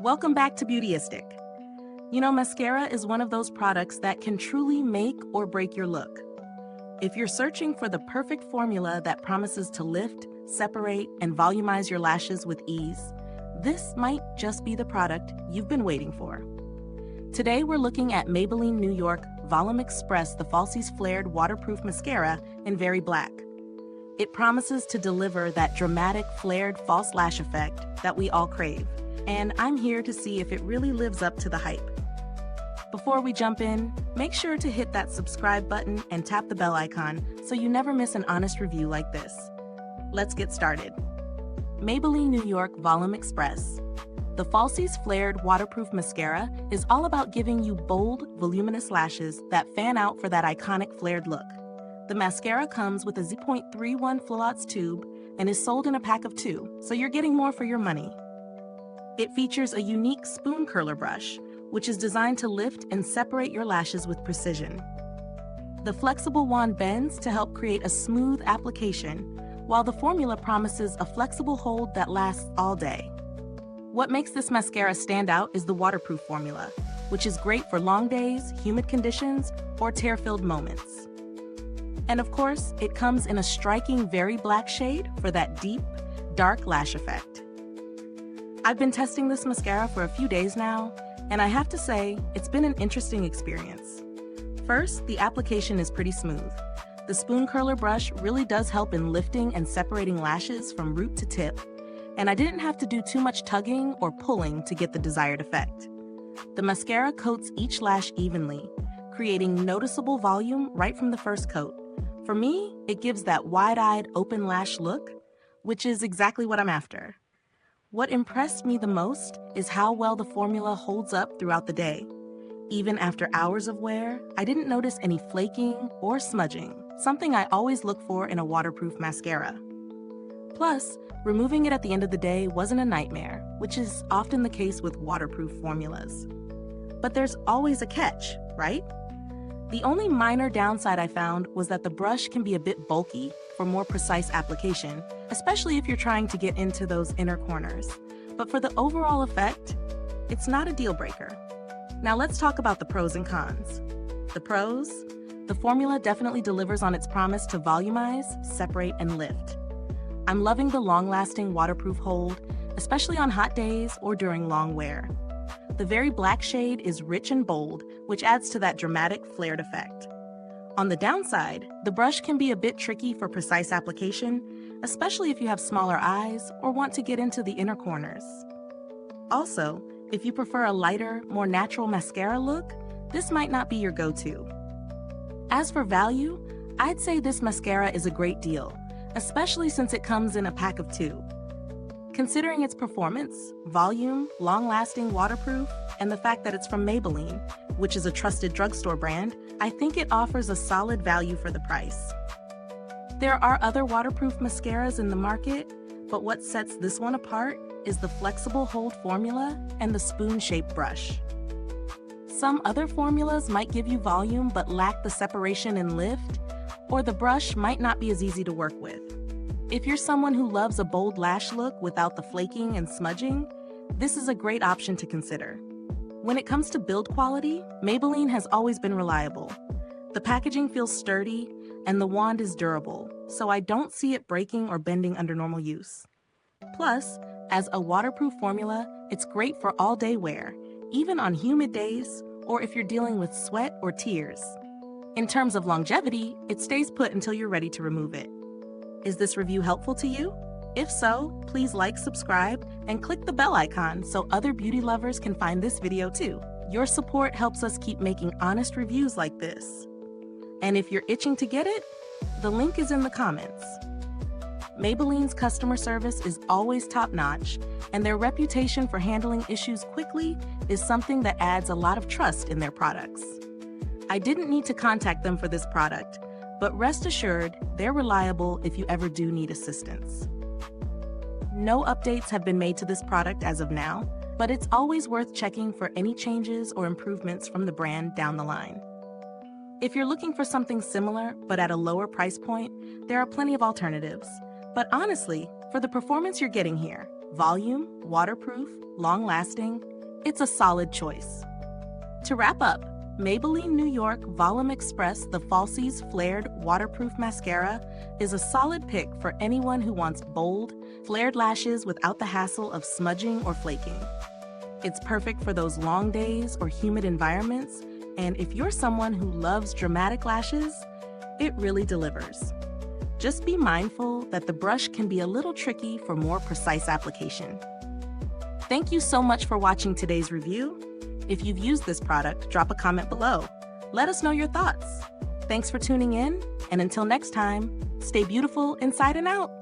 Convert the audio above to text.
Welcome back to Beautyistic. You know, mascara is one of those products that can truly make or break your look. If you're searching for the perfect formula that promises to lift, separate, and volumize your lashes with ease, this might just be the product you've been waiting for. Today we're looking at Maybelline New York Volum Express the Falsies Flared Waterproof Mascara in Very Black. It promises to deliver that dramatic flared false lash effect that we all crave, and I'm here to see if it really lives up to the hype. Before we jump in, make sure to hit that subscribe button and tap the bell icon so you never miss an honest review like this. Let's get started. Maybelline New York Volum Express. The Falsies Flared Waterproof Mascara is all about giving you bold, voluminous lashes that fan out for that iconic flared look. The mascara comes with a 0.31 Flawless tube and is sold in a pack of 2, so you're getting more for your money. It features a unique spoon curler brush, which is designed to lift and separate your lashes with precision. The flexible wand bends to help create a smooth application, while the formula promises a flexible hold that lasts all day. What makes this mascara stand out is the waterproof formula, which is great for long days, humid conditions, or tear-filled moments. And of course, it comes in a striking Very Black shade for that deep, dark lash effect. I've been testing this mascara for a few days now, and I have to say, it's been an interesting experience. First, the application is pretty smooth. The spoon curler brush really does help in lifting and separating lashes from root to tip, and I didn't have to do too much tugging or pulling to get the desired effect. The mascara coats each lash evenly, creating noticeable volume right from the first coat. For me, it gives that wide-eyed, open lash look, which is exactly what I'm after. What impressed me the most is how well the formula holds up throughout the day. Even after hours of wear, I didn't notice any flaking or smudging, something I always look for in a waterproof mascara. Plus, removing it at the end of the day wasn't a nightmare, which is often the case with waterproof formulas. But there's always a catch, right? The only minor downside I found was that the brush can be a bit bulky for more precise application, especially if you're trying to get into those inner corners. But for the overall effect, it's not a deal breaker. Now let's talk about the pros and cons. The pros: the formula definitely delivers on its promise to volumize, separate, and lift. I'm loving the long-lasting waterproof hold, especially on hot days or during long wear. The Very Black shade is rich and bold, which adds to that dramatic flared effect. On the downside, the brush can be a bit tricky for precise application, especially if you have smaller eyes or want to get into the inner corners. Also, if you prefer a lighter, more natural mascara look, this might not be your go-to. As for value, I'd say this mascara is a great deal, especially since it comes in a pack of 2. Considering its performance, volume, long-lasting waterproof, and the fact that it's from Maybelline, which is a trusted drugstore brand, I think it offers a solid value for the price. There are other waterproof mascaras in the market, but what sets this one apart is the flexible hold formula and the spoon-shaped brush. Some other formulas might give you volume but lack the separation and lift, or the brush might not be as easy to work with. If you're someone who loves a bold lash look without the flaking and smudging, this is a great option to consider. When it comes to build quality, Maybelline has always been reliable. The packaging feels sturdy, and the wand is durable, so I don't see it breaking or bending under normal use. Plus, as a waterproof formula, it's great for all-day wear, even on humid days or if you're dealing with sweat or tears. In terms of longevity, it stays put until you're ready to remove it. Is this review helpful to you? If so, please like, subscribe, and click the bell icon so other beauty lovers can find this video too. Your support helps us keep making honest reviews like this. And if you're itching to get it, the link is in the comments. Maybelline's customer service is always top-notch, and their reputation for handling issues quickly is something that adds a lot of trust in their products. I didn't need to contact them for this product, but rest assured, they're reliable if you ever do need assistance. No updates have been made to this product as of now, but it's always worth checking for any changes or improvements from the brand down the line. If you're looking for something similar, but at a lower price point, there are plenty of alternatives. But honestly, for the performance you're getting here, Volume, waterproof, long-lasting, it's a solid choice. To wrap up, Maybelline New York Volum Express the Falsies Flared Waterproof Mascara is a solid pick for anyone who wants bold, flared lashes without the hassle of smudging or flaking. It's perfect for those long days or humid environments, and if you're someone who loves dramatic lashes, it really delivers. Just be mindful that the brush can be a little tricky for more precise application. Thank you so much for watching today's review. If you've used this product, drop a comment below. Let us know your thoughts. Thanks for tuning in, and until next time, stay beautiful inside and out.